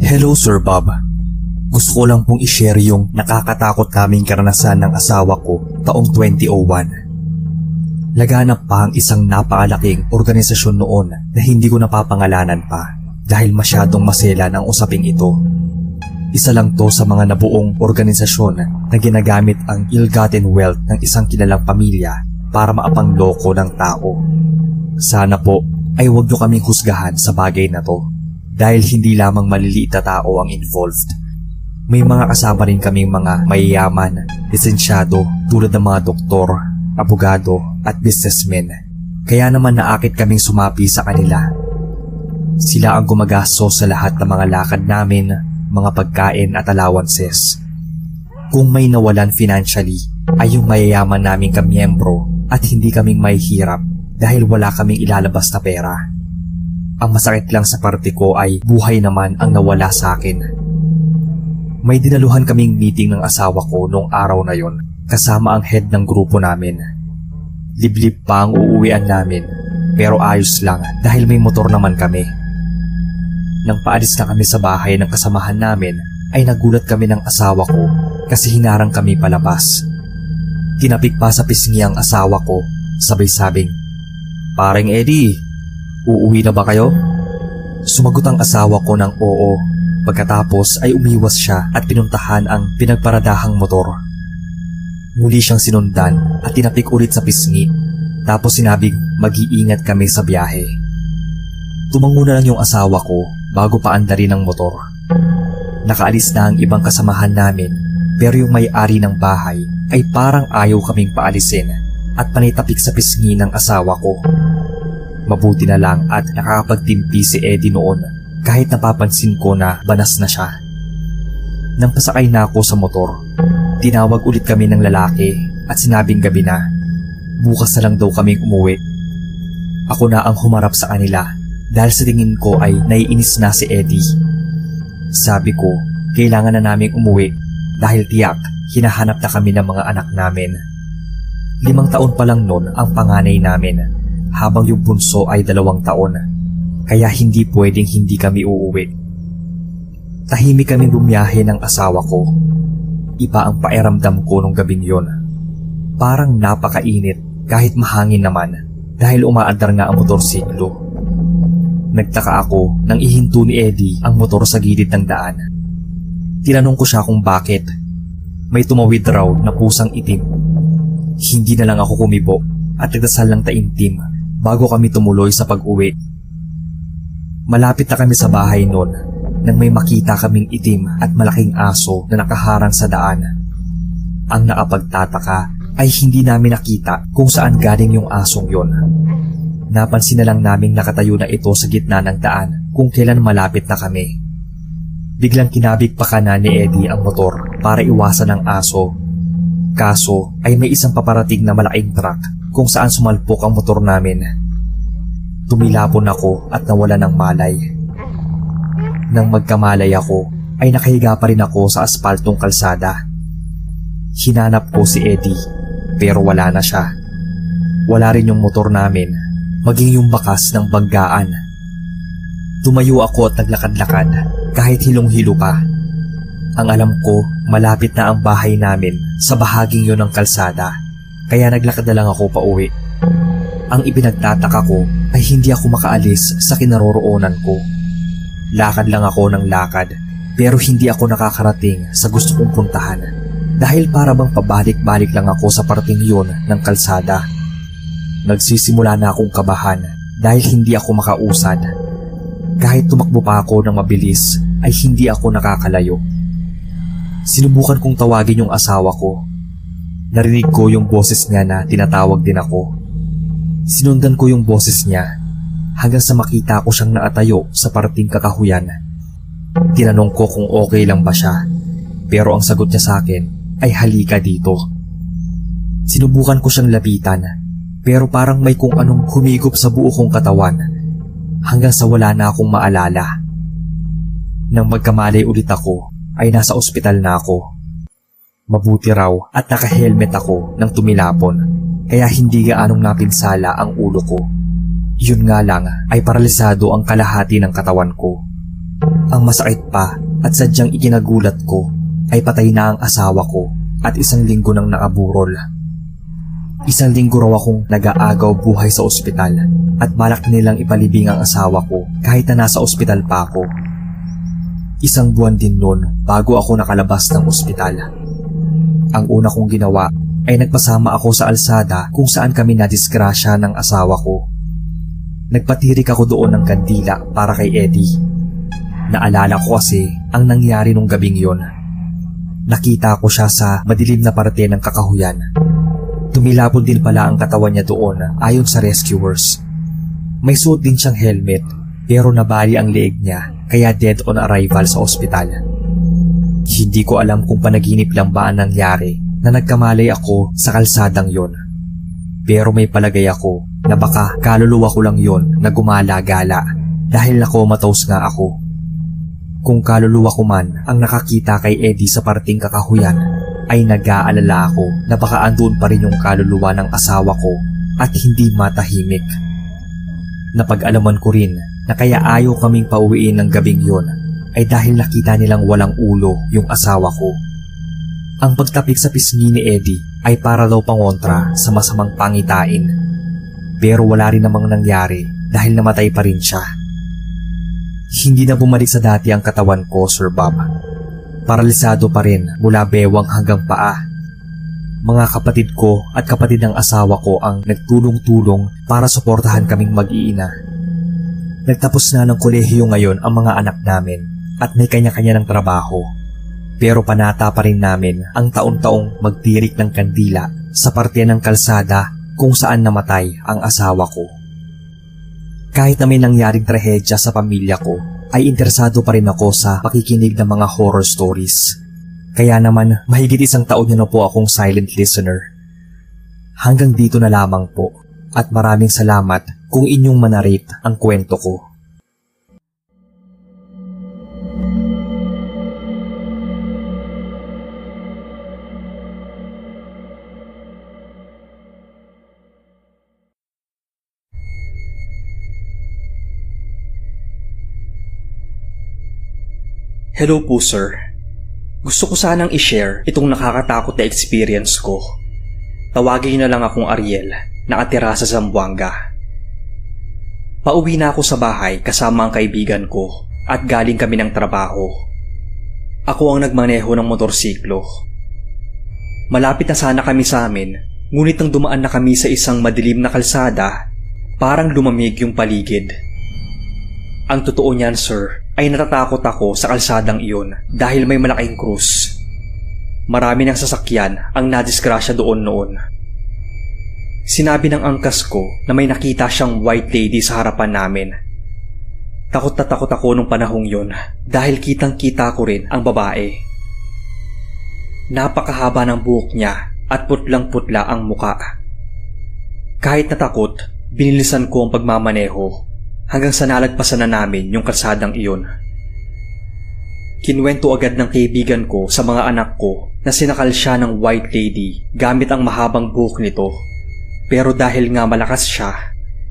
Hello Sir Bob. Gusto ko lang pong i-share yung nakakatakot naming karanasan ng asawa ko taong 2001. Laganap pa ang isang napakalaking organisasyon noon na hindi ko napapangalanan pa dahil masyadong maselan ang usaping ito. Isa lang to sa mga nabuong organisasyon na ginagamit ang ill-gotten wealth ng isang kilalang pamilya para maapangloko ng tao. Sana po ay huwag nyo kaming husgahan sa bagay na to. Dahil hindi lamang maliliit na tao ang involved. May mga kasama rin kaming mga mayayaman, lisensyado tulad ng mga doktor, abogado at businessmen. Kaya naman naakit kaming sumapi sa kanila. Sila ang gumagastos sa lahat ng mga lakad namin, mga pagkain at allowances. Kung may nawalan financially ay yung mayayaman naming kamiyembro at hindi kaming mahihirap dahil wala kaming ilalabas na pera. Ang masakit lang sa parte ko ay buhay naman ang nawala sa akin. May dinaluhan kaming meeting ng asawa ko noong araw na yon kasama ang head ng grupo namin. Liblib pa ang uuwian namin pero ayos lang dahil may motor naman kami. Nang paalis na kami sa bahay ng kasamahan namin ay nagulat kami ng asawa ko kasi hinarang kami palabas. Tinapik pa sa pisngi ang asawa ko sabay sabing, "Paring Eddie, uuwi na ba kayo?" Sumagot ang asawa ko ng oo. Pagkatapos ay umiwas siya at pinuntahan ang pinagparadahang motor. Muli siyang sinundan at tinapik ulit sa pisngi. Tapos sinabing mag-iingat kami sa biyahe. Tumango na lang yung asawa ko bago paandarin ang motor. Nakaalis na ang ibang kasamahan namin pero yung may-ari ng bahay ay parang ayaw kaming paalisin at panitapik sa pisngi ng asawa ko. Mabuti na lang at nakakapagtimpi si Eddie noon kahit napapansin ko na banas na siya. Nang pasakay na ako sa motor, tinawag ulit kami ng lalaki at sinabing gabi na. Bukas na lang daw kaming umuwi. Ako na ang humarap sa kanila dahil sa tingin ko ay naiinis na si Eddie. Sabi ko, kailangan na naming umuwi dahil tiyak hinahanap na kami ng mga anak namin. 5 taon pa lang noon ang panganay namin habang yung bunso ay 2 taon. Kaya hindi pwedeng hindi kami uuwi. Tahimik kami bumiyahe ng asawa ko. Iba ang pakiramdam ko nung gabing yon. Parang napakainit kahit mahangin naman dahil umaandar nga ang motorsiklo. Nagtaka ako nang ihinto ni Eddie ang motor sa gilid ng daan. Tinanong ko siya kung bakit. May tumawid raw na pusang itim. Hindi na lang ako kumibo at nagdasal ng taimtim bago kami tumuloy sa pag-uwi. Malapit na kami sa bahay noon nang may makita kaming itim at malaking aso na nakaharang sa daan. Ang nakapagtataka ay hindi namin nakita kung saan galing yung asong yon. Napansin na lang naming nakatayo na ito sa gitna ng daan kung kailan malapit na kami. Biglang kinabig pa kana ni Eddie ang motor para iwasan ang aso. Kaso ay may isang paparating na malaking truck kung saan sumalpok ang motor namin. Tumilapon ako at nawala ng malay. Nang magkamalay ako, ay nakahiga pa rin ako sa aspaltong kalsada. Hinanap ko si Eddie, pero wala na siya. Wala rin yung motor namin, maging yung bakas ng banggaan. Tumayo ako at naglakad-lakad, kahit hilong-hilo pa. Ang alam ko, malapit na ang bahay namin sa bahaging yon ng kalsada, kaya naglakad na lang ako pauwi. Ang ipinagtataka ko ay hindi ako makaalis sa kinaroroonan ko. Lakad lang ako ng lakad pero hindi ako nakakarating sa gusto kong puntahan dahil para bang pabalik-balik lang ako sa parting yun ng kalsada. Nagsisimula na akong kabahan dahil hindi ako makausad. Kahit tumakbo pa ako ng mabilis ay hindi ako nakakalayo. Sinubukan kong tawagin yung asawa ko. Narinig ko yung boses niya na tinatawag din ako. Sinundan ko yung boses niya hanggang sa makita ko siyang naatayo sa parting kakahuyan. Tinanong ko kung okay lang ba siya pero ang sagot niya sa akin ay halika dito. Sinubukan ko siyang lapitan pero parang may kung anong humigop sa buo kong katawan hanggang sa wala na akong maalala. Nang magkamalay ulit ako ay nasa ospital na ako. Mabuti raw at naka-helmet ako nang tumilapon kaya hindi gaanong napinsala ang ulo ko. Yun nga lang ay paralisado ang kalahati ng katawan ko. Ang masakit pa at sadyang ikinagulat ko ay patay na ang asawa ko at 1 linggo nang nakaburol. 1 linggo raw akong nag-aagaw buhay sa ospital at balak nilang ipalibing ang asawa ko kahit na nasa ospital pa ako. 1 buwan din noon bago ako nakalabas ng ospital. Ang una kong ginawa ay nagpasama ako sa alsada kung saan kami nadisgrasya ng asawa ko. Nagpatirik ako doon ng kandila para kay Eddie. Naalala ko kasi ang nangyari nung gabing yon. Nakita ko siya sa madilim na parte ng kakahuyan. Tumilapon din pala ang katawan niya doon ayon sa rescuers. May suot din siyang helmet pero nabali ang leeg niya kaya dead on arrival sa ospital. Hindi ko alam kung panaginip lang ba ang nangyari na nagkamalay ako sa kalsadang yon. Pero may palagay ako na baka kaluluwa ko lang yon na gumala-gala dahil nakomatose nga ako. Kung kaluluwa ko man ang nakakita kay Eddie sa parting kakahuyan, ay nag-aalala ako na baka andun pa rin yung kaluluwa ng asawa ko at hindi matahimik. Napag-alaman ko rin na kaya ayaw kaming pauwiin ng gabing yon ay dahil nakita nilang walang ulo yung asawa ko. Ang pagtapik sa pisngi ni Eddie ay para daw pangontra sa masamang pangitain. Pero wala rin namang nangyari dahil namatay pa rin siya. Hindi na bumalik sa dati ang katawan ko, Sir Bob. Paralisado pa rin mula bewang hanggang paa. Mga kapatid ko at kapatid ng asawa ko ang nagtulong-tulong para suportahan kaming mag-iina. Nagtapos na ng kolehiyo ngayon ang mga anak namin at may kanya-kanya ng trabaho. Pero panata pa rin namin ang taon-taong magtirik ng kandila sa parte ng kalsada kung saan namatay ang asawa ko. Kahit na may nangyaring trahedya sa pamilya ko, ay interesado pa rin ako sa pakikinig ng mga horror stories. Kaya naman, mahigit 1 taon na po akong silent listener. Hanggang dito na lamang po, at maraming salamat kung inyong manarate ang kwento ko. Hello po sir. Gusto ko sanang i-share itong nakakatakot na experience ko. Tawagin niyo na lang akong Ariel, nakatira sa Zamboanga. Pauwi na ako sa bahay kasama ang kaibigan ko at galing kami ng trabaho. Ako ang nagmaneho ng motorsiklo. Malapit na sana kami sa amin, ngunit nang dumaan na kami sa isang madilim na kalsada, parang lumamig yung paligid. Ang totoo niyan sir, ay natatakot ako sa kalsadang iyon dahil may malaking krus. Marami ng sasakyan ang nadisgrasya doon noon. Sinabi ng angkas ko na may nakita siyang white lady sa harapan namin. Takot na takot ako nung panahong yun dahil kitang-kita ko rin ang babae. Napakahaba ng buhok niya at putlang-putla ang muka. Kahit natakot, binilisan ko ang pagmamaneho hanggang sa nalagpasan na namin yung kalsadang iyon. Kinwento agad ng kaibigan ko sa mga anak ko na sinakal siya ng white lady gamit ang mahabang buhok nito. Pero dahil nga malakas siya,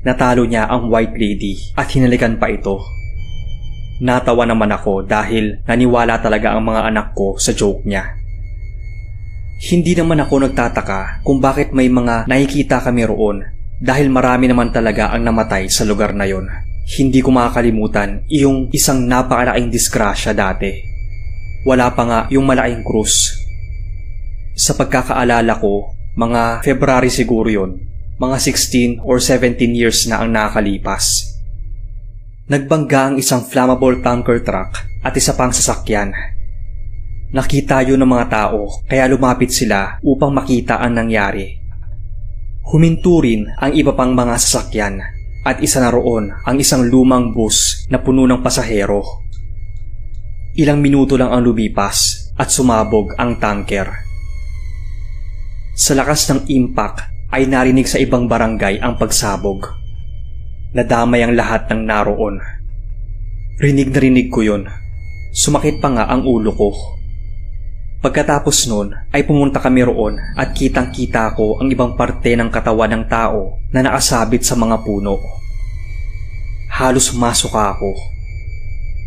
natalo niya ang white lady at hinalikan pa ito. Natawa naman ako dahil naniwala talaga ang mga anak ko sa joke niya. Hindi naman ako nagtataka kung bakit may mga nakikita kami roon dahil marami naman talaga ang namatay sa lugar na yon. Hindi ko makakalimutan yung isang napakalaking disgrasya dati. Wala pa nga yung malaking krus. Sa pagkakaalala ko, mga February siguro yun, mga 16 or 17 years na ang nakakalipas. Nagbangga ang isang flammable tanker truck at isa pang sasakyan. Nakita yun ng mga tao kaya lumapit sila upang makita ang nangyari. Huminto rin ang iba pang mga sasakyan at isa na roon ang isang lumang bus na puno ng pasahero. Ilang minuto lang ang lumipas at sumabog ang tanker. Sa lakas ng impact ay narinig sa ibang barangay ang pagsabog. Nadamay ang lahat ng naroon. Rinig na rinig ko yun. Sumakit pa nga ang ulo ko. Pagkatapos nun ay pumunta kami roon at kitang-kita ko ang ibang parte ng katawan ng tao na nakasabit sa mga puno. Halos masuka ako.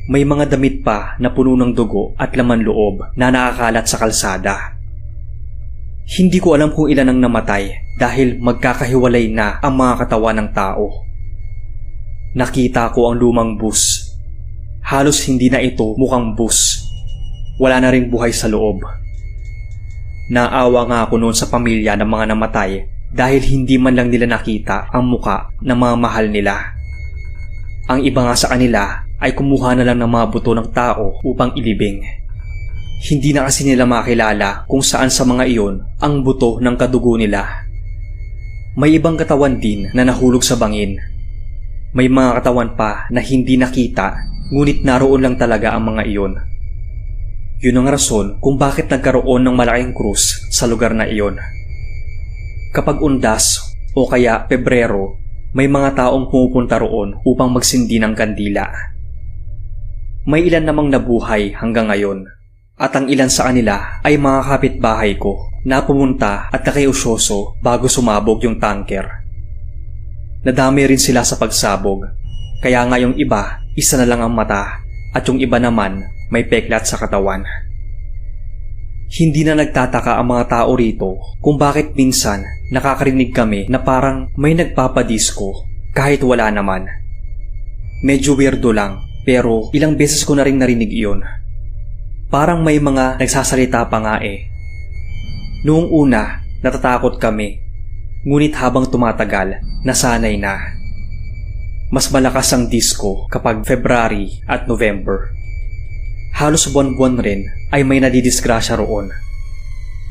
May mga damit pa na puno ng dugo at laman loob na nakakalat sa kalsada. Hindi ko alam kung ilan ang namatay dahil magkakahiwalay na ang mga katawan ng tao. Nakita ko ang lumang bus. Halos hindi na ito mukhang bus. Wala na ring buhay sa loob. Naawa nga ako noon sa pamilya ng mga namatay dahil hindi man lang nila nakita ang muka ng mga mahal nila. Ang iba nga sa kanila ay kumuha na lang ng mga buto ng tao upang ilibing. Hindi na kasi nila makilala kung saan sa mga iyon ang buto ng kadugo nila. May ibang katawan din na nahulog sa bangin. May mga katawan pa na hindi nakita, ngunit naroon lang talaga ang mga iyon. Yun ang rason kung bakit nagkaroon ng malaking krus sa lugar na iyon. Kapag undas o kaya Pebrero, may mga taong pumupunta roon upang magsindi ng kandila. May ilan namang nabuhay hanggang ngayon, at ang ilan sa kanila ay mga kapitbahay ko na pumunta at nakiusyoso bago sumabog yung tanker. Nadami rin sila sa pagsabog, kaya nga yung iba, isa na lang ang mata, at yung iba naman may peklat sa katawan. Hindi na nagtataka ang mga tao rito kung bakit minsan nakakarinig kami na parang may nagpapadisko kahit wala naman. Medyo weirdo lang, pero ilang beses ko na rin narinig iyon. Parang may mga nagsasalita pa nga eh. Noong una, natatakot kami, ngunit habang tumatagal, nasanay na. Mas malakas ang disco kapag February at November. Halos buwan-buwan rin ay may nadidisgrasya roon.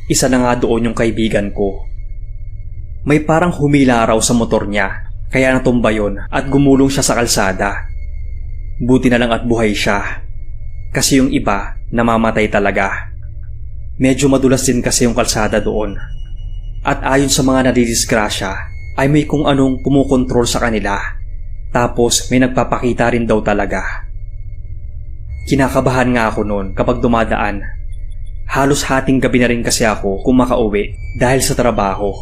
Isa na nga doon yung kaibigan ko. May parang humila raw sa motor niya, kaya natumba yun at gumulong siya sa kalsada. Buti na lang at buhay siya. Kasi yung iba, namamatay talaga. Medyo madulas din kasi yung kalsada doon. At ayon sa mga nadidisgrasya, ay may kung anong pumukontrol sa kanila. Tapos may nagpapakita rin daw talaga. Kinakabahan nga ako noon kapag dumadaan. Halos hating gabi na rin kasi ako kung makauwi dahil sa trabaho.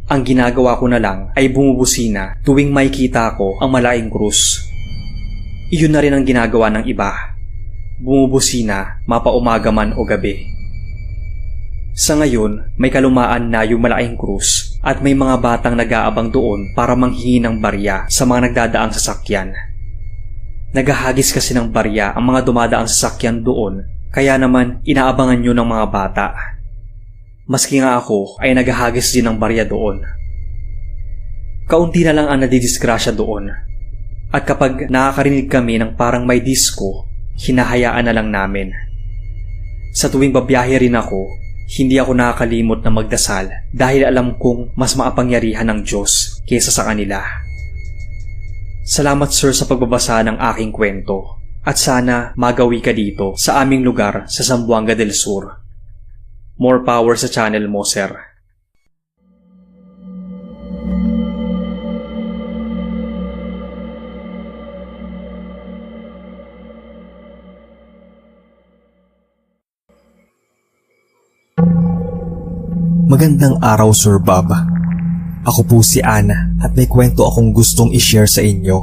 Ang ginagawa ko na lang ay bumubusina tuwing makikita ko ang malaking krus. Iyon na rin ang ginagawa ng iba. Bumubusina mapaumaga man o gabi. Sa ngayon, may kalumaan na yung malaking krus at may mga batang nag-aabang doon para manghingi ng barya sa mga nagdadaang sasakyan. Naghahagis kasi ng barya ang mga dumadaang sasakyan doon, kaya naman inaabangan yun ng mga bata. Maski nga ako ay naghahagis din ng barya doon. Kaunti na lang ang nadidisgrasya doon. At kapag nakakarinig kami ng parang may disco, hinahayaan na lang namin. Sa tuwing babiyahe rin ako, hindi ako nakakalimot na magdasal dahil alam kong mas maapangyarihan ng Diyos kaysa sa kanila. Salamat sir sa pagbabasa ng aking kwento at sana magawi ka dito sa aming lugar sa Zamboanga del Sur. More power sa channel mo, sir. Magandang araw, Sir Bob. Ako po si Ana at may kwento akong gustong i-share sa inyo.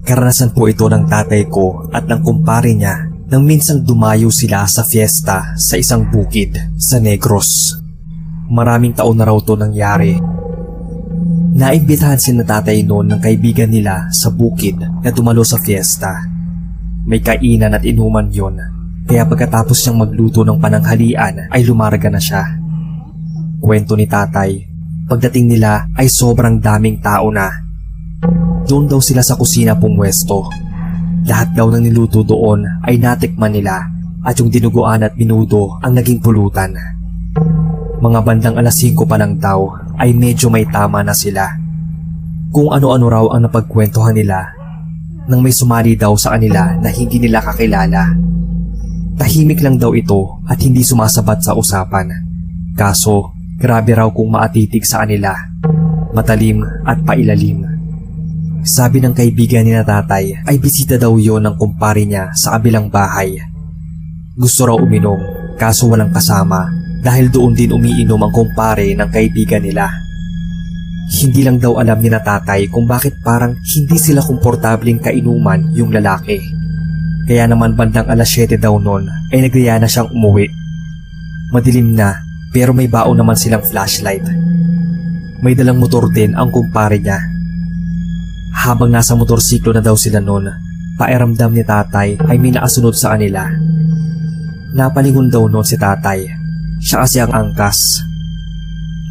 Karanasan po ito ng tatay ko at ng kumpare niya nang minsang dumayo sila sa fiesta sa isang bukid sa Negros. Maraming taon na raw ito nangyari. Naimbitahan si na tatay noon ng kaibigan nila sa bukid na dumalo sa fiesta. May kainan at inuman yon, kaya pagkatapos niyang magluto ng pananghalian ay lumarga na siya. Kwento ni tatay, pagdating nila ay sobrang daming tao na. Doon daw sila sa kusina pumwesto. Lahat daw ng niluto doon ay natikman nila at yung dinuguan at minudo ang naging pulutan. Mga bandang alas 5 pa lang daw ay medyo may tama na sila. Kung ano-ano raw ang napagkwentuhan nila nang may sumali daw sa kanila na hindi nila kakilala. Tahimik lang daw ito at hindi sumasabat sa usapan. Kaso, grabe raw kung maatitig sa kanila, matalim at pailalim. Sabi ng kaibigan ni na tatay ay bisita daw yon ng kumpare niya sa kabilang bahay. Gusto raw uminom, kaso walang kasama dahil doon din umiinom ang kumpare ng kaibigan nila. Hindi lang daw alam ni na tatay kung bakit parang hindi sila komportabling kainuman yung lalaki. Kaya naman bandang alas 7 daw noon ay nagriya na siyang umuwi. Madilim na pero may baon naman silang flashlight. May dalang motor din ang kumpare niya. Habang nasa motorsiklo na daw sila noon, pairamdam ni tatay ay may naasunod sa kanila. Napalingon daw noon si tatay. Siya kasi ang angkas.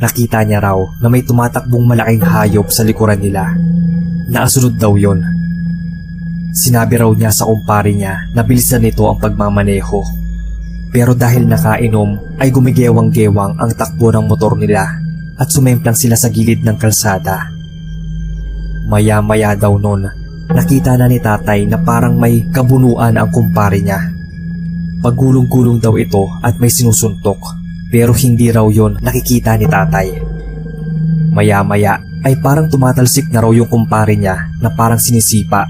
Nakita niya raw na may tumatakbong malaking hayop sa likuran nila. Naasunod daw yon. Sinabi raw niya sa kumpare niya na bilisan nito ang pagmamaneho. Pero dahil nakainom ay gumigewang-gewang ang takbo ng motor nila at sumemplang sila sa gilid ng kalsada. Maya-maya daw noon, nakita na ni tatay na parang may kabunuan ang kumpare niya. Pagulong-gulong daw ito at may sinusuntok, pero hindi raw yon nakikita ni tatay. Maya-maya ay parang tumatalsik na raw yung kumpare niya na parang sinisipa.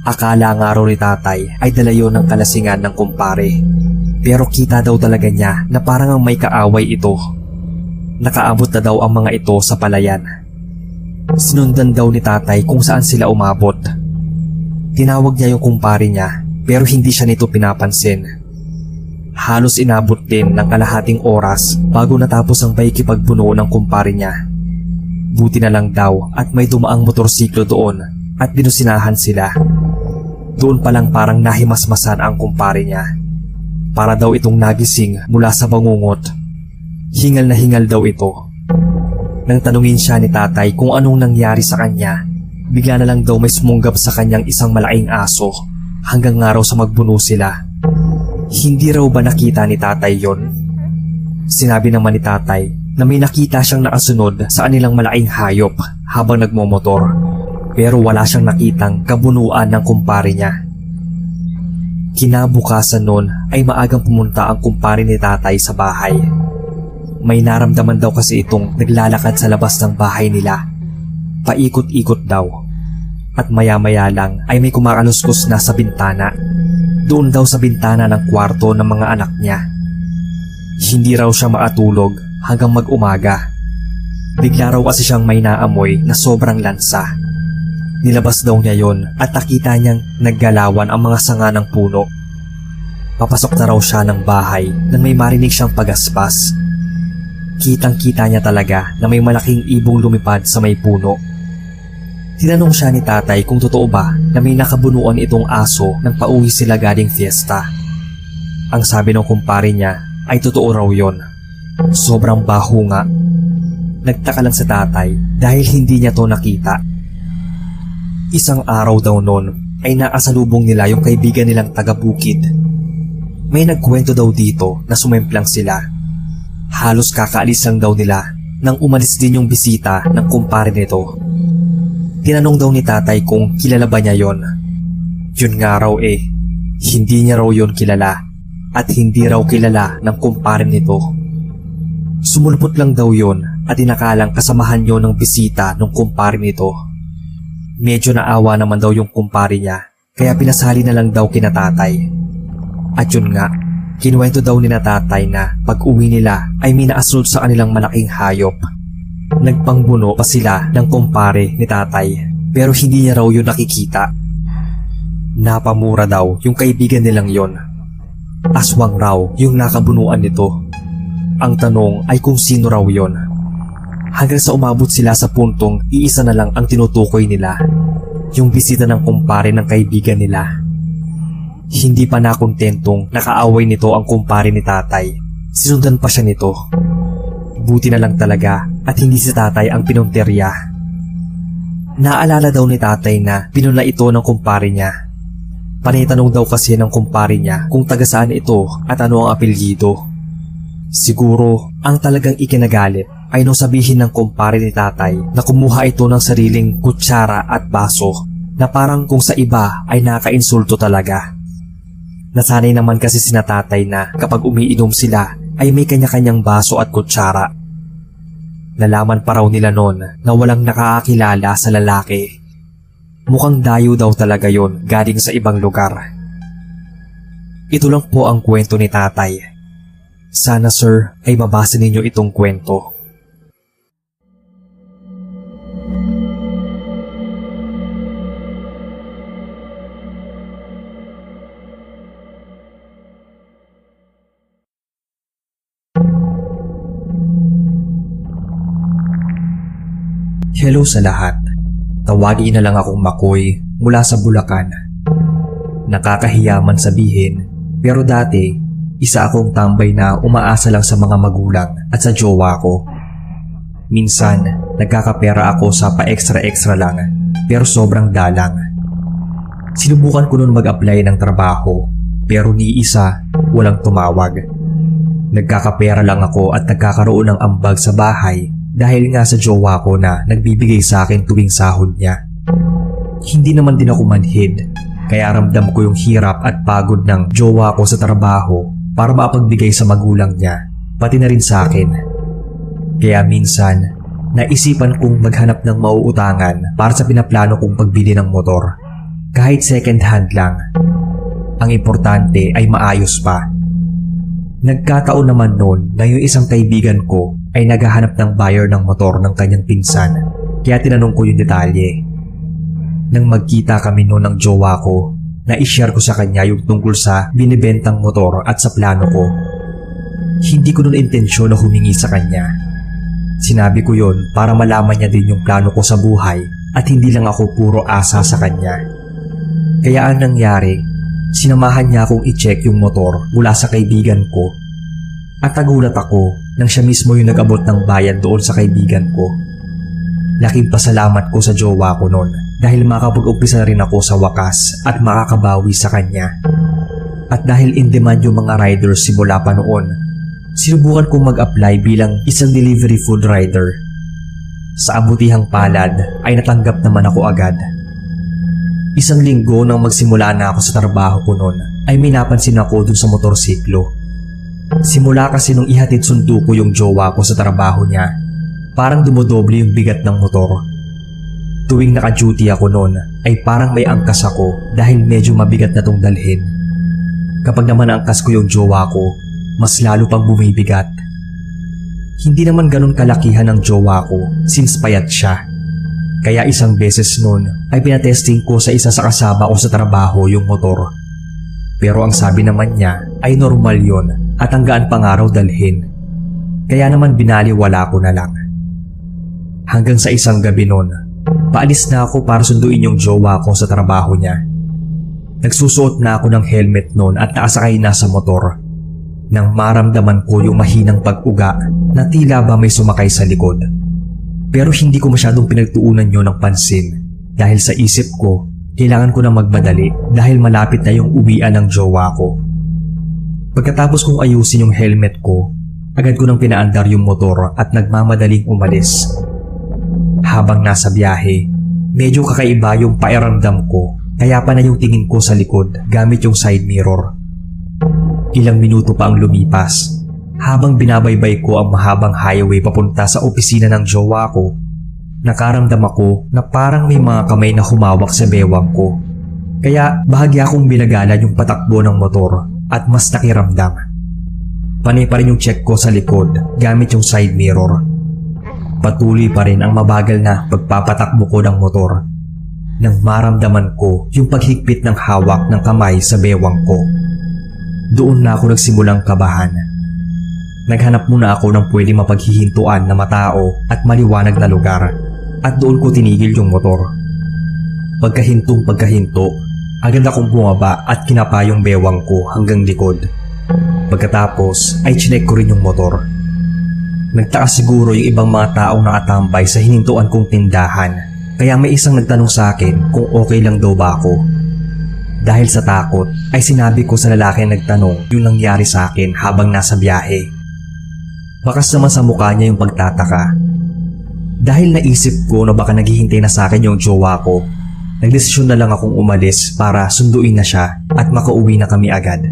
Akala nga raw ni tatay ay dala yun ng kalasingan ng kumpare. Pero kita daw talaga niya na parang ang may kaaway ito. Nakaabot na daw ang mga ito sa palayan. Sinundan daw ni tatay kung saan sila umabot. Tinawag niya yung kumpare niya pero hindi siya nito pinapansin. Halos inabot din ng kalahating oras bago natapos ang paikipagbuno ng kumpare niya. Buti na lang daw at may dumaang motorsiklo doon at binusinahan sila. Doon pa lang parang nahimasmasan ang kumpare niya. Para daw itong nagising mula sa bangungot. Hingal na hingal daw ito. Nang tanungin siya ni tatay kung anong nangyari sa kanya, bigla na lang daw may sumunggab sa kanyang isang malaking aso hanggang nga raw sa magbuno sila. Hindi raw ba nakita ni tatay yon? Sinabi naman ni tatay na may nakita siyang nakasunod sa anilang malaking hayop habang nagmomotor, pero wala siyang nakitang kabunuan ng kumpare niya. Kinabukasan noon ay maagang pumunta ang kumpare ni tatay sa bahay. May naramdaman daw kasi itong naglalakad sa labas ng bahay nila. Paikot-ikot daw. At maya-maya lang ay may kumakaluskos na sa bintana. Doon daw sa bintana ng kwarto ng mga anak niya. Hindi raw siya makatulog hanggang mag-umaga. Bigla raw kasi siyang may naamoy na sobrang lansa. Nilabas daw niya yon at nakita niyang naggalawan ang mga sanga ng puno. Papasok na raw siya ng bahay nang may marinig siyang pagaspas. Kitang-kita niya talaga na may malaking ibong lumipad sa may puno. Tinanong siya ni tatay kung totoo ba na may nakabunuan itong aso nang pauwi sila galing fiesta. Ang sabi ng kumpare niya ay totoo raw yon. Sobrang baho nga. Nagtaka lang sa tatay dahil hindi niya to nakita. Isang araw daw noon ay nakasalubong nila yung kaibigan nilang taga-bukid. May nagkwento daw dito na sumemplang sila. Halos kakaalis lang daw nila nang umalis din yung bisita ng kumpare nito. Tinanong daw ni tatay kung kilala ba niya yon. Yun nga raw hindi niya raw yon kilala at hindi raw kilala ng kumpare nito. Sumulpot lang daw yon at inakalang kasamahan yon ng bisita ng kumpare nito. Medyo naawa naman daw yung kumpare niya kaya pinasali na lang daw kina tatay. At yun nga, kinuwento daw ni na tatay na pag uwi nila ay may naasunod sa kanilang malaking hayop. Nagpangbuno pa sila ng kumpare ni tatay pero hindi niya raw yun nakikita. Napamura daw yung kaibigan nilang yon. Aswang raw yung nakabunuan nito. Ang tanong ay kung sino raw yon. Hanggang sa umabot sila sa puntong iisa na lang ang tinutukoy nila, yung bisita ng kumpare ng kaibigan nila. Hindi pa nakontentong nakaaway nito ang kumpare ni tatay. Sinundan pa siya nito. Buti na lang talaga at hindi si tatay ang pinunterya. Naalala daw ni tatay na pinuna ito ng kumpare niya. Panitanong daw kasi ng kumpare niya kung taga saan ito at ano ang apelyido. Siguro ang talagang ikinagalit ay nung sabihin ng kumpare ni tatay na kumuha ito ng sariling kutsara at baso na parang kung sa iba ay nakainsulto talaga. Nasanay naman kasi sina tatay na kapag umiinom sila ay may kanya-kanyang baso at kutsara. Nalaman pa raw nila noon na walang nakakakilala sa lalaki. Mukhang dayo daw talaga yon galing sa ibang lugar. Ito lang po ang kwento ni tatay. Sana sir ay mabasa ninyo itong kwento. Hello sa lahat. Tawagin na lang akong Makoy mula sa Bulacan. Nakakahiya man sabihin, pero dati, isa akong tambay na umaasa lang sa mga magulang at sa jowa ko. Minsan, nagkakapera ako sa pa-extra-extra lang, pero sobrang dalang. Sinubukan ko noon mag-apply ng trabaho, pero ni isa, walang tumawag. Nagkakapera lang ako at nagkakaroon ng ambag sa bahay dahil nga sa jowa ko na nagbibigay sa akin tuwing sahod niya. Hindi naman din ako manhid, kaya ramdam ko yung hirap at pagod ng jowa ko sa trabaho para mapagbigay sa magulang niya, pati na rin sa akin. Kaya minsan, naisipan kong maghanap ng mauutangan para sa pinaplano kong pagbili ng motor. Kahit second hand lang. Ang importante ay maayos pa. Nagkataon naman noon na yung isang kaibigan ko ay naghahanap ng buyer ng motor ng kanyang pinsan, kaya tinanong ko yung detalye. Nang magkita kami noon ng jowa ko, na-ishare ko sa kanya yung tungkol sa binibentang motor at sa plano ko. Hindi ko noon intensyon na humingi sa kanya. Sinabi ko yon para malaman niya din yung plano ko sa buhay at hindi lang ako puro asa sa kanya. Kaya ang nangyari, sinamahan niya akong i-check yung motor mula sa kaibigan ko. At nagulat ako nang siya mismo yung nag-abot ng bayad doon sa kaibigan ko. Laking pasalamat ko sa jowa ko noon dahil makapag-umpisa rin ako sa wakas at makakabawi sa kanya. At dahil in demand yung mga riders simula pa noon, sinubukan kong mag-apply bilang isang delivery food rider. Sa abutihang palad ay natanggap naman ako agad. Isang linggo nang magsimula na ako sa trabaho ko noon ay may napansin ako dun sa motorsiklo. Simula kasi nung ihatid sundo ko yung jowa ko sa trabaho niya, parang dumodoble yung bigat ng motor. Tuwing naka-duty ako noon ay parang may angkas ako dahil medyo mabigat na tong dalhin. Kapag naman naangkas ko yung jowa ko, mas lalo pang bumibigat. Hindi naman ganun kalakihan ng jowa ko since payat siya. Kaya isang beses noon ay pinatesting ko sa isa sa kasama ko sa trabaho yung motor. Pero ang sabi naman niya ay normal yon at ang gaan pang araw dalhin. Kaya naman binaliwala ko na lang. Hanggang sa isang gabi noon, paalis na ako para sunduin yung jowa ko sa trabaho niya. Nagsusuot na ako ng helmet noon at nakasakay na sa motor. Nang maramdaman ko yung mahinang pag-uga na tila ba may sumakay sa likod. Pero hindi ko masyadong pinagtuunan yun ng pansin dahil sa isip ko, kailangan ko na magmadali dahil malapit na yung uwian ng jowa ko. Pagkatapos kong ayusin yung helmet ko, agad ko nang pinaandar yung motor at nagmamadaling umalis. Habang nasa biyahe, medyo kakaiba yung pakiramdam ko kaya pa na yung tingin ko sa likod gamit yung side mirror. Ilang minuto pa ang lumipas. Habang binabaybay ko ang mahabang highway papunta sa opisina ng jowa ko, nakaramdam ako na parang may mga kamay na humawak sa bewang ko. Kaya bahagya akong binagalan yung patakbo ng motor at mas nakiramdam. Panay pa rin yung check ko sa likod gamit yung side mirror. Patuloy pa rin ang mabagal na pagpapatakbo ko ng motor nang maramdaman ko yung paghigpit ng hawak ng kamay sa bewang ko. Doon na ako nagsimulang kabahan. Naghanap muna ako ng pwede mapaghihintuan na matao at maliwanag na lugar at doon ko tinigil yung motor. Pagkahinto, agad akong bumaba at kinapa yung bewang ko hanggang likod. Pagkatapos ay chinek ko rin yung motor. Nagtaka siguro yung ibang mga taong nakatambay sa hinintuan kong tindahan, kaya may isang nagtanong sa akin kung okay lang daw ba ako. Dahil sa takot ay sinabi ko sa lalaki na nagtanong yung nangyari sa akin habang nasa biyahe. Bakas naman sa mukha niya yung pagtataka. Dahil naisip ko na baka naghihintay na sa akin yung jowa ko, nagdesisyon na lang akong umalis para sunduin na siya at makauwi na kami agad.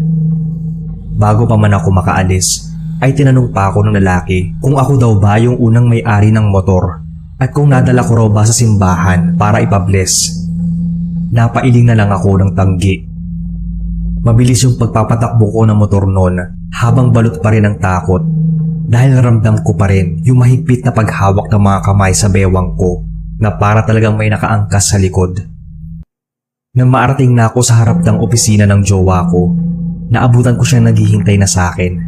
Bago pa man ako makaalis, ay tinanong pa ako ng lalaki kung ako daw ba yung unang may-ari ng motor at kung nadala ko raw ba sa simbahan para ipabless. Napailing na lang ako ng tanggi. Mabilis yung pagpapatakbo ko ng motor noon habang balot pa rin ang takot dahil ramdam ko pa rin yung mahigpit na paghawak ng mga kamay sa bewang ko na para talagang may nakaangkas sa likod. Nang maarating na ako sa harap ng opisina ng jowa ko, naabutan ko siyang naghihintay na sa akin.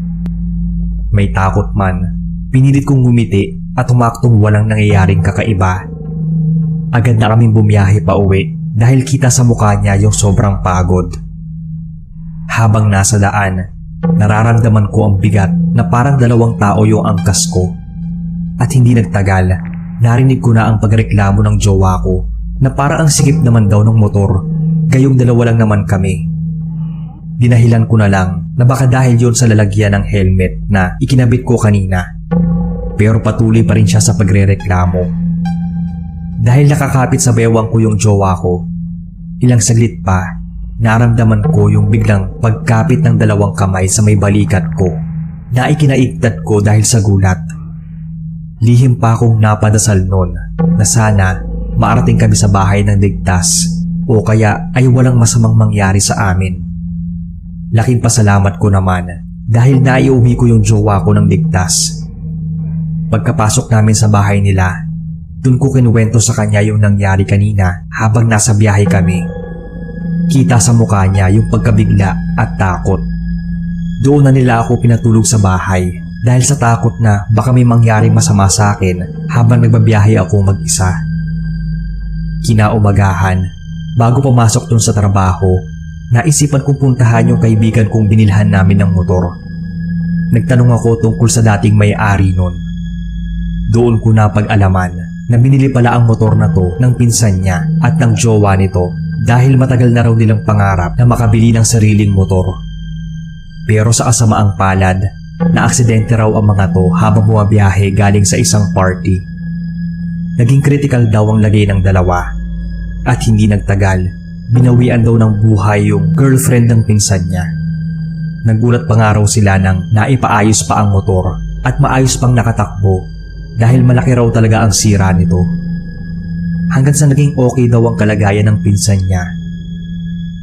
May takot man, pinilit kong ngumiti at humaktong walang nangyayaring kakaiba agad na kaming bumiyahe pa uwi dahil kita sa mukha niya yung sobrang pagod. Habang nasa daan, nararamdaman ko ang bigat na parang 2 tao yung angkas ko. At hindi nagtagal, narinig ko na ang pagreklamo ng jowa ko na parang ang sikip naman daw ng motor, gayong 2 lang naman kami. Dinahilan ko na lang na baka dahil yon sa lalagyan ng helmet na ikinabit ko kanina. Pero patuloy pa rin siya sa pagrereklamo. Dahil nakakapit sa bewang ko yung jowa ko, ilang saglit pa, naramdaman ko yung biglang pagkapit ng 2 kamay sa may balikat ko na ikinaigtad ko dahil sa gulat. Lihim pa akong napadasal noon na sana maarating kami sa bahay ng ligtas o kaya ay walang masamang mangyari sa amin. Laking pasalamat ko naman dahil naiuwi ko yung jowa ko ng ligtas. Pagkapasok namin sa bahay nila, dun ko kinuwento sa kanya yung nangyari kanina habang nasa biyahe kami. Kita sa mukha niya yung pagkabigla at takot. Doon na nila ako pinatulog sa bahay dahil sa takot na baka may mangyaring masama sa akin habang nagbabiyahe ako mag-isa. Kinaumagahan, bago pumasok dun sa trabaho, naisipan kong puntahan yung kaibigan kong binilhan namin ng motor. Nagtanong ako tungkol sa dating may-ari nun. Doon ko napag-alaman na binili pala ang motor na to ng pinsan niya at ng jowa nito dahil matagal na raw nilang pangarap na makabili ng sariling motor. Pero sa kasamaang palad, na-aksidente raw ang mga to habang bumabiyahe galing sa isang party. Naging critical daw ang lagay ng 2 at hindi nagtagal, binawian daw ng buhay yung girlfriend ng pinsan niya. Nagulat pa nga raw sila nang naipaayos pa ang motor at maayos pang nakatakbo dahil malaki raw talaga ang sira nito. Hanggang sa naging okay daw ang kalagayan ng pinsan niya.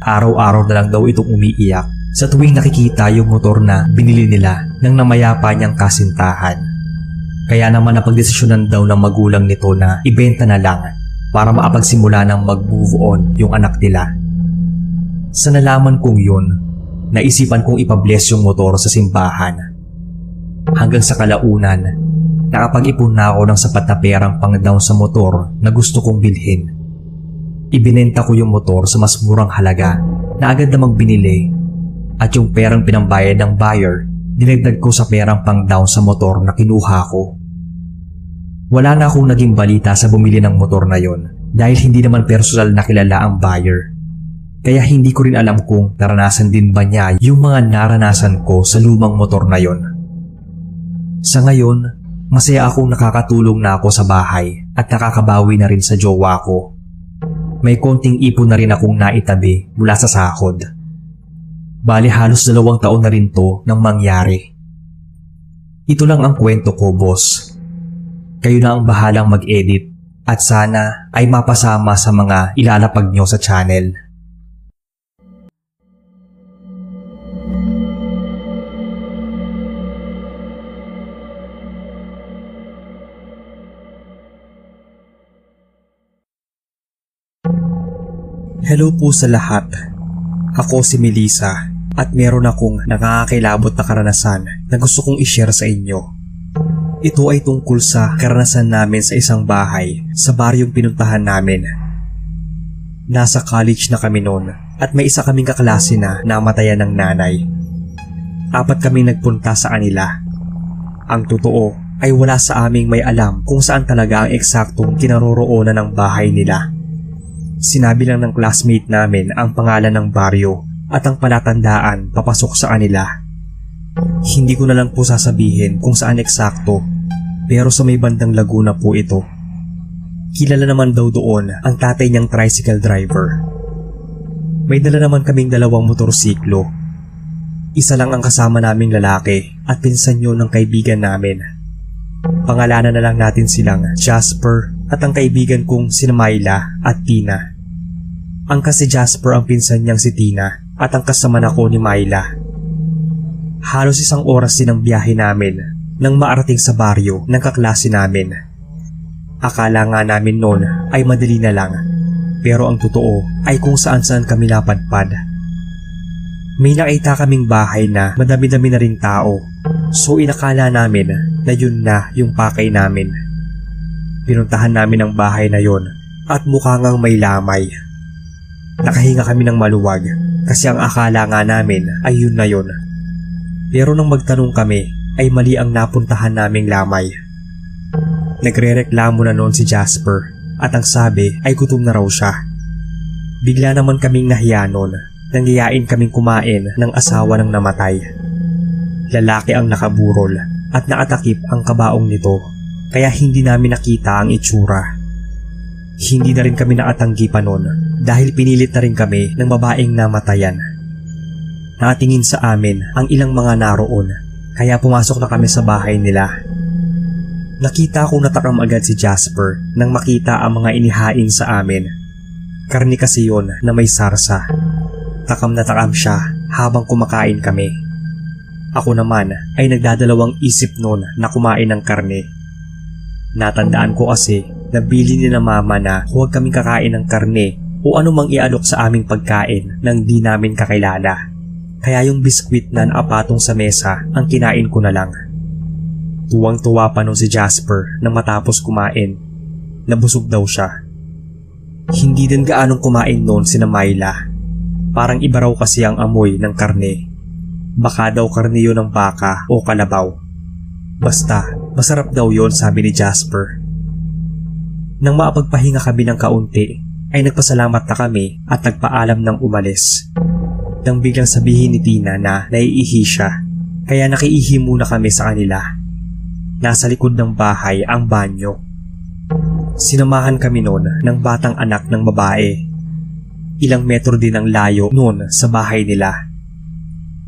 Araw-araw na lang daw itong umiiyak sa tuwing nakikita yung motor na binili nila ng namayapa niyang kasintahan. Kaya naman napagdesisyonan daw ng magulang nito na ibenta na lang para makapagsimula ng mag-move on yung anak nila. Sa nalaman kong yun, naisipan kong ipabless yung motor sa simbahan. Hanggang sa kalaunan, nakapag-ipon na ako ng sapat na perang pang-down sa motor na gusto kong bilhin. Ibinenta ko yung motor sa mas murang halaga na agad namang binili at yung perang pinambayad ng buyer, dinagdag ko sa perang pang-down sa motor na kinuha ko. Wala na akong naging balita sa bumili ng motor na yon dahil hindi naman personal na kilala ang buyer. Kaya hindi ko rin alam kung naranasan din ba niya yung mga naranasan ko sa lumang motor na yon. Sa ngayon, masaya akong nakakatulong na ako sa bahay at nakakabawi na rin sa jowa ko. May konting ipon na rin akong naitabi mula sa sahod. Bali halos 2 taon na rin to nang mangyari. Ito lang ang kwento ko, boss. Kayo na ang bahalang mag-edit at sana ay mapasama sa mga ilalapag nyo sa channel. Hello po sa lahat. Ako si Melissa at meron akong nakakakilabot na karanasan na gusto kong i-share sa inyo. Ito ay tungkol sa karanasan namin sa isang bahay sa baryong pinuntahan namin. Nasa college na kami noon at may isa kaming kaklase na namatayan ng nanay. 4 kaming nagpunta sa kanila. Ang totoo ay wala sa aming may alam kung saan talaga ang eksaktong kinaroroonan ng bahay nila. Sinabi lang ng classmate namin ang pangalan ng baryo at ang palatandaan papasok sa kanila. Hindi ko na lang po sasabihin kung saan eksakto, pero sa may bandang Laguna po ito. Kilala naman daw doon ang tatay niyang tricycle driver. May dala naman kaming 2 motorsiklo. Isa lang ang kasama naming lalaki at pinsan yun ng kaibigan namin. Pangalanan na lang natin silang Jasper at ang kaibigan kong si Myla at Tina. Angkas si Jasper ang pinsan niyang si Tina at ang kasama na ko ni Myla. Halos 1 oras din ang biyahe namin nang maarating sa baryo ng kaklase namin. Akala nga namin noon ay madali na lang, pero ang totoo ay kung saan-saan kami napadpad. May nakita kaming bahay na madami-dami na ring tao, so inakala namin na yun na yung pakay namin. Pinuntahan namin ang bahay na yon at mukha ngang may lamay. Nakahinga kami ng maluwag kasi ang akala nga namin ay yun na yun. Pero nang magtanong kami ay mali ang napuntahan naming lamay. Nagrereklamo na noon si Jasper at ang sabi ay gutom na raw siya. Bigla naman kaming nahiya noon nang yayain kaming kumain ng asawa ng namatay. Lalaki ang nakaburol at nakatakip ang kabaong nito kaya hindi namin nakita ang itsura. Hindi na rin kami nakatanggi pa noon dahil pinilit na rin kami ng babaeng namatayan. Nakatingin sa amin ang ilang mga naroon kaya pumasok na kami sa bahay nila. Nakita kong natakam agad si Jasper nang makita ang mga inihain sa amin. Karni kasi yon na may sarsa. Takam na takam siya habang kumakain kami. Ako naman ay nagdadalawang isip noon na kumain ng karne. Natandaan ko kasi na bili ni na mama na huwag kaming kakain ng karne o anumang ialok sa aming pagkain nang di namin kakilala. Kaya yung biskwit na naapatong sa mesa ang kinain ko na lang. Tuwang-tuwa pa nung si Jasper nang matapos kumain. Nabusog daw siya. Hindi din gaanong kumain noon sina Myla. Parang iba raw kasi ang amoy ng karne. Baka daw karne yun ng baka o kalabaw. Basta, masarap daw yon sabi ni Jasper. Nang maapagpahinga kami ng kaunti, ay nagpasalamat na kami at nagpaalam ng umalis. Nang biglang sabihin ni Tina na naiihi siya, kaya nakiihi muna kami sa kanila. Nasa likod ng bahay ang banyo. Sinamahan kami noon ng batang anak ng babae. Ilang metro din ang layo noon sa bahay nila.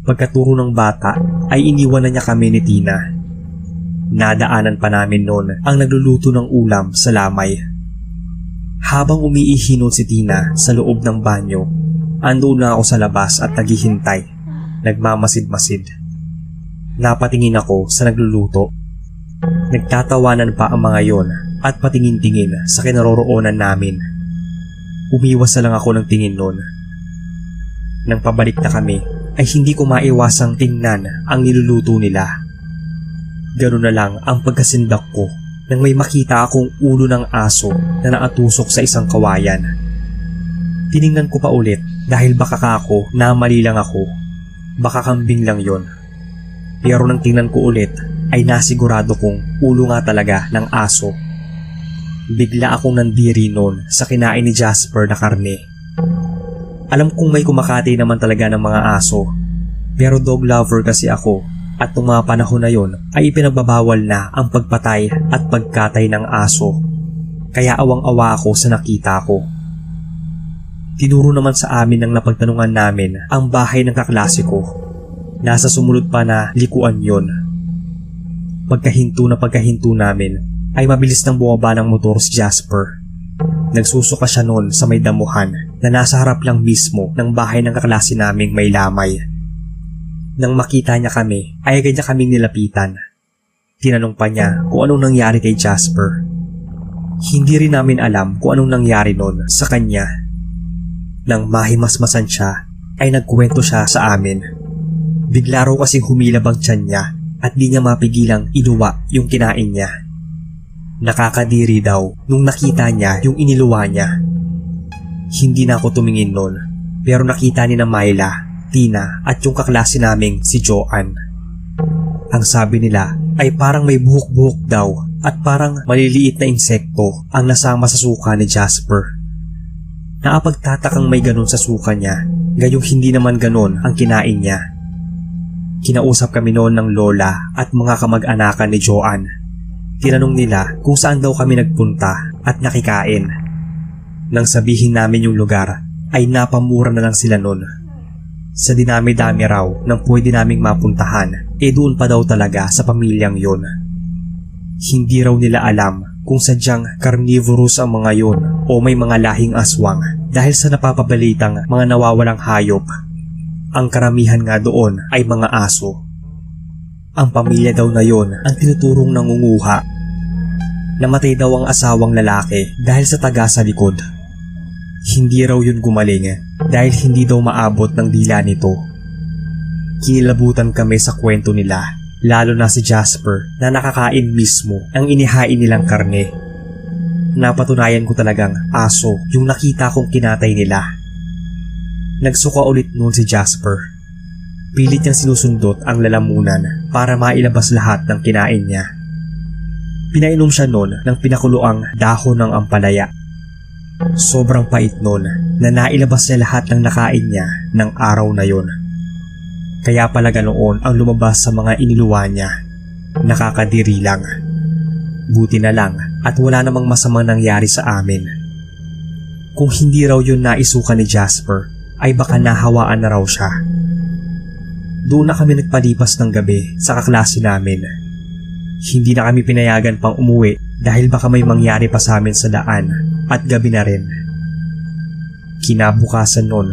Pagkaturo ng bata ay iniwan na niya kami ni Tina. Nadaanan pa namin noon ang nagluluto ng ulam sa lamay. Habang umiihi noon si Tina sa loob ng banyo, andoon na ako sa labas at naghihintay. Nagmamasid-masid. Napatingin ako sa nagluluto. Nagtatawanan pa ang mga yon at patingin-tingin sa kinaroroonan namin. Umiwas na lang ako ng tingin noon. Nang pabalik na kami ay hindi ko maiwasang tingnan ang niluluto nila. Ganoon na lang ang pagkasindak ko nang may makita akong ulo ng aso na naatusok sa isang kawayan. Tiningnan ko pa ulit dahil baka ako na mali lang ako. Baka kambing lang yon. Pero nang tingnan ko ulit ay nasigurado kong ulo nga talaga ng aso. Bigla akong nandiri noon sa kinain ni Jasper na karne. Alam kong may kumakati naman talaga ng mga aso, pero dog lover kasi ako at nung mga panahon na yon ay ipinagbabawal na ang pagpatay at pagkatay ng aso. Kaya awang-awa ako sa nakita ko. Tinuro naman sa amin ng napagtanungan namin ang bahay ng kaklase ko. Nasa sumunod pa na likuan yon. Pagkahinto namin ay mabilis nang bumaba ng motor si Jasper. Nagsusuka siya noon sa may damuhan na nasa harap lang mismo ng bahay ng kaklase naming may lamay. Nang makita niya kami ay agad niya kaming nilapitan. Tinanong pa niya kung anong nangyari kay Jasper. Hindi rin namin alam kung anong nangyari noon sa kanya. Nang mahimasmasan siya ay nagkwento siya sa amin. Bigla raw kasing humilab ang tiyan niya at di niya mapigilang inuwa yung kinain niya. Nakakadiri daw nung nakita niya yung iniluwa niya. Hindi na ako tumingin noon pero nakita ni na Myla, Tina at yung kaklase naming si Joanne. Ang sabi nila ay parang may buhok-buhok daw at parang maliliit na insekto ang nasama sa suka ni Jasper. Naapagtatakang may ganon sa suka niya, gayong hindi naman ganon ang kinain niya. Kinausap kami noon ng lola at mga kamag-anakan ni Joanne. Tinanong nila kung saan daw kami nagpunta at nakikain. Nang sabihin namin yung lugar ay napamura na lang sila noon. Sa dinami-dami raw ng pwede naming mapuntahan doon pa daw talaga sa pamilyang yon. Hindi raw nila alam kung sadyang carnivorous ang mga yon o may mga lahing aswang dahil sa napapabalitang mga nawawalang hayop. Ang karamihan nga doon ay mga aso. Ang pamilya daw na yon ang tinuturong nangunguha. Namatay daw ang asawang lalaki dahil sa taga sa likod. Hindi raw yun gumaling dahil hindi daw maabot ng dila nito. Kinilabutan kami sa kwento nila, lalo na si Jasper na nakakain mismo ang inihain nilang karne. napatunayan ko talagang aso yung nakita kong kinatay nila. Nagsuka ulit noon si Jasper. Pilit niyang sinusundot ang lalamunan para mailabas lahat ng kinain niya. Pinainom siya noon ng pinakuloang dahon ng ampalaya. Sobrang pait noon na nailabas niya lahat ng nakain niya ng araw na yon. Kaya pala ganoon ang lumabas sa mga iniluwa niya. Nakakadiri lang. Buti na lang at wala namang masamang nangyari sa amin. Kung hindi raw yun naisuka ni Jasper, ay baka nahawaan na raw siya. Doon na kami nagpalipas ng gabi sa kaklase namin. Hindi na kami pinayagan pang umuwi dahil baka may mangyari pa sa amin sa daan at gabi na rin. Kinabukasan nun,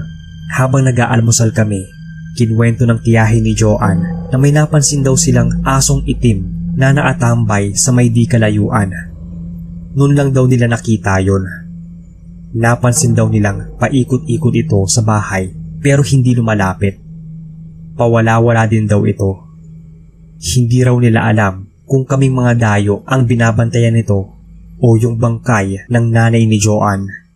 habang nag-aalmusal kami, kinwento ng tiyahin ni Joanne na may napansin daw silang asong itim na naatambay sa may di kalayuan. Noon lang daw nila nakita yon. Napansin daw nilang paikot-ikot ito sa bahay pero hindi lumalapit. Pawala-wala din daw ito. Hindi raw nila alam kung kaming mga dayo ang binabantayan nito o yung bangkay ng nanay ni Joanne.